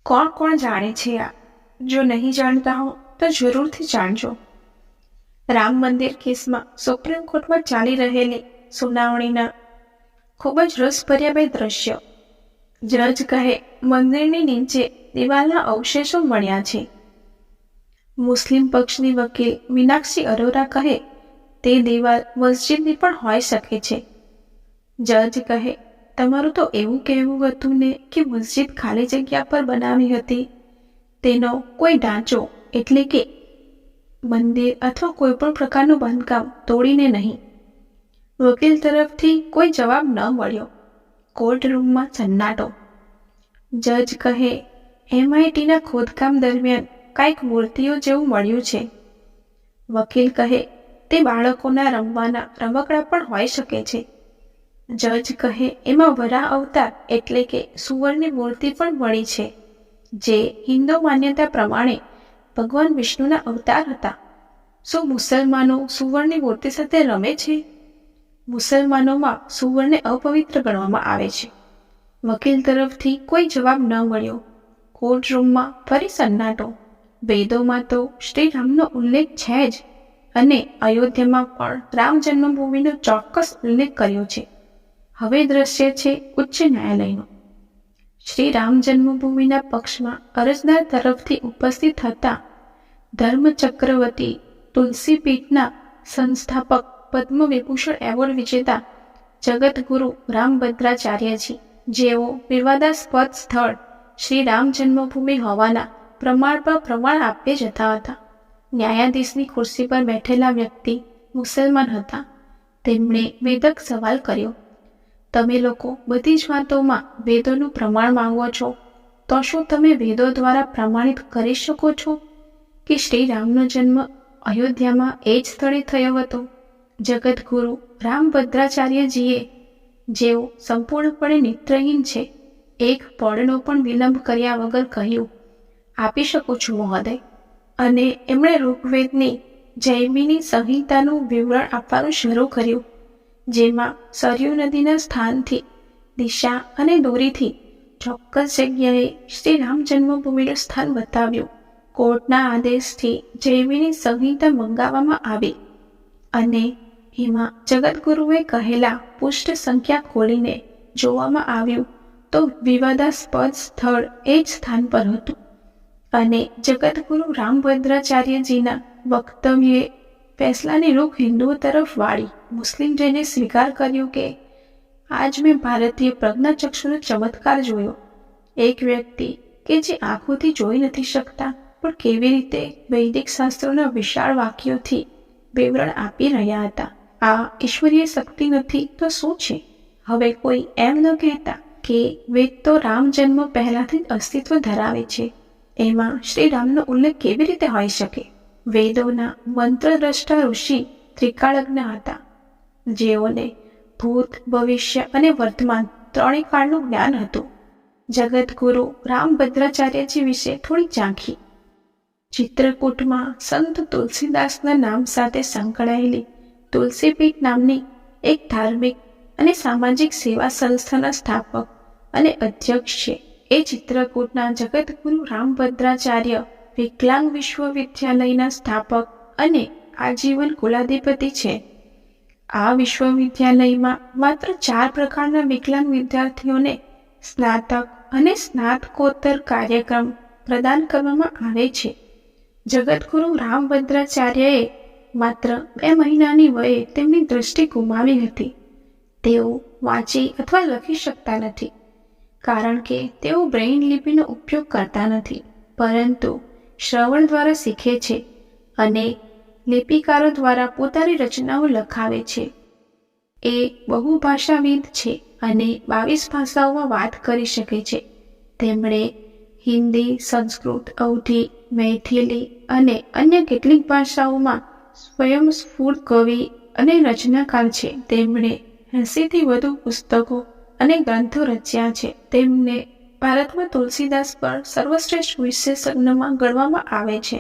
કોણ કોણ જાણે છે આ? જો નહીં જાણતા હો તો જરૂરથી જાણજો. રામ મંદિર કેસમાં સુપ્રીમ કોર્ટમાં ચાલી રહેલી સુનાવણીના ખૂબ જ રસભર્યા બે દ્રશ્યો. જજ કહે મંદિરની નીચે દિવાલના અવશેષો મળ્યા છે. મુસ્લિમ પક્ષની વકીલ મીનાક્ષી અરોરા કહે તે દિવાલ મસ્જિદની પણ હોઈ શકે છે. જજ કહે તમારું તો એવું કહેવું હતું ને કે મસ્જિદ ખાલી જગ્યા પર બનાવી હતી, તેનો કોઈ ઢાંચો એટલે કે મંદિર અથવા કોઈ પણ પ્રકારનું બાંધકામ તોડીને નહીં. વકીલ તરફથી કોઈ જવાબ ન મળ્યો. કોર્ટ રૂમમાં સન્નાટો. જજ કહે MITના ખોદકામ દરમિયાન કાંઈક મૂર્તિઓ જેવું મળ્યું છે. વકીલ કહે તે બાળકોના રમવાના રમકડા પણ હોઈ શકે છે. જજ કહે એમાં વરા અવતાર એટલે કે સુવરની મૂર્તિ પણ મળી છે, જે હિન્દુ માન્યતા પ્રમાણે ભગવાન વિષ્ણુના અવતાર હતા. શું મુસલમાનો સુવરની મૂર્તિ સાથે રમે છે? મુસલમાનોમાં સુવરને અપવિત્ર ગણવામાં આવે છે. વકીલ તરફથી કોઈ જવાબ ન મળ્યો. કોર્ટ રૂમમાં ફરી સન્નાટો. વેદોમાં તો શ્રી રામનો ઉલ્લેખ છે જ, અને અયોધ્યામાં પણ રામ જન્મભૂમિનો ચોક્કસ ઉલ્લેખ કર્યો છે. હવે દ્રશ્ય છે ઉચ્ચ ન્યાયાલયનું. શ્રી રામ જન્મભૂમિના પક્ષમાં અરજદાર તરફથી ઉપસ્થિત હતા ધર્મચક્રવર્તી તુલસીપીઠના સંસ્થાપક પદ્મ વિભૂષણ એવોર્ડ વિજેતા જગતગુરુ રામભદ્રાચાર્યજી, જેઓ વિવાદાસ્પદ સ્થળ શ્રી રામ જન્મભૂમિ હોવાના પ્રમાણ પર પ્રમાણ આપી જતા હતા. ન્યાયાધીશની ખુરશી પર બેઠેલા વ્યક્તિ મુસલમાન હતા. તેમણે વેધક સવાલ કર્યો, તમે લોકો બધી જ વાતોમાં વેદોનું પ્રમાણ માંગો છો, તો શું તમે વેદો દ્વારા પ્રમાણિત કરી શકો છો કે શ્રી રામનો જન્મ અયોધ્યામાં એ જ સ્થળે થયો હતો? જગતગુરુ રામભદ્રાચાર્યજીએ, જેઓ સંપૂર્ણપણે નેત્રહીન છે, એક પળનો પણ વિલંબ કર્યા વગર કહ્યું, આપી શકું છું મહોદય. અને એમણે ઋગ્વેદની જૈમિની સંહિતાનું વિવરણ આપવાનું શરૂ કર્યું, જેમાં સરયુ નદીના સ્થાનથી દિશા અને દોરીથી ચોક્કસ જગ્યાએ શ્રી રામ જન્મભૂમિનું સ્થાન બતાવ્યું. કોર્ટના આદેશથી જૈમિની સંહિતા મંગાવવામાં આવી અને એમાં જગતગુરુએ કહેલા પૃષ્ઠ સંખ્યા ખોલીને જોવામાં આવ્યું તો વિવાદાસ્પદ સ્થળ એ જ સ્થાન પર હતું. અને જગતગુરુ રામભદ્રાચાર્યજીના વક્તવ્યે ફેસલાની રૂખ હિન્દુઓ તરફ વાળી. મુસ્લિમ જઈને સ્વીકાર કર્યો કે આજ મેં ભારતીય પ્રજ્ઞાચક્ષુનો ચમત્કાર જોયો. એક વ્યક્તિ કે જે આંખોથી જોઈ નથી શકતા પણ કેવી રીતે વૈદિક શાસ્ત્રોના વિશાળ વાક્યોથી વિવરણ આપી રહ્યા હતા. આ ઈશ્વરીય શક્તિ નથી તો શું છે? હવે કોઈ એમ ન કહેતા કે વેદ તો રામ જન્મ પહેલાથી જ અસ્તિત્વ ધરાવે છે, એમાં શ્રી રામનો ઉલ્લેખ કેવી રીતે હોઈ શકે? વેદોના મંત્રદ્રષ્ટા ઋષિ ત્રિકાળજ્ઞ હતા, જેઓને ભૂત, ભવિષ્ય અને વર્તમાન ત્રણેય કાળનું જ્ઞાન હતું. જગતગુરુ રામભદ્રાચાર્યજી વિશે થોડી ઝાંખી. ચિત્રકૂટમાં સંત તુલસીદાસના નામ સાથે સંકળાયેલી તુલસીપીઠ નામની એક ધાર્મિક અને સામાજિક સેવા સંસ્થાના સ્થાપક અને અધ્યક્ષ છે. એ ચિત્રકૂટના જગતગુરુ રામભદ્રાચાર્ય વિકલાંગ વિશ્વવિદ્યાલયના સ્થાપક અને આજીવન કુલાધિપતિ છે. આ વિશ્વવિદ્યાલયમાં માત્ર 4 પ્રકારના વિકલાંગ વિદ્યાર્થીઓને સ્નાતક અને સ્નાતકોત્તર કાર્યક્રમ પ્રદાન કરવામાં આવે છે. જગતગુરુ રામભદ્રાચાર્યએ માત્ર 2 મહિનાની વયે તેમની દૃષ્ટિ ગુમાવી હતી. તેઓ વાંચી અથવા લખી શકતા નથી, કારણ કે તેઓ બ્રેઇન લિપિનો ઉપયોગ કરતા નથી, પરંતુ શ્રવણ દ્વારા શીખે છે અને લિપિકારો દ્વારા પોતાની રચનાઓ લખાવે છે. એ બહુભાષાવિદ છે અને 22 ભાષાઓમાં વાત કરી શકે છે. તેમણે હિન્દી, સંસ્કૃત, અવધી, મૈથિલી અને અન્ય કેટલીક ભાષાઓમાં સ્વયંસ્ફૂર્ત કવિ અને રચનાકાર છે. તેમણે 80થી વધુ પુસ્તકો અને ગ્રંથો રચ્યા છે. તેમને ભારતમાં તુલસીદાસ પર સર્વશ્રેષ્ઠ વિશેષજ્ઞમાં ગણવામાં આવે છે.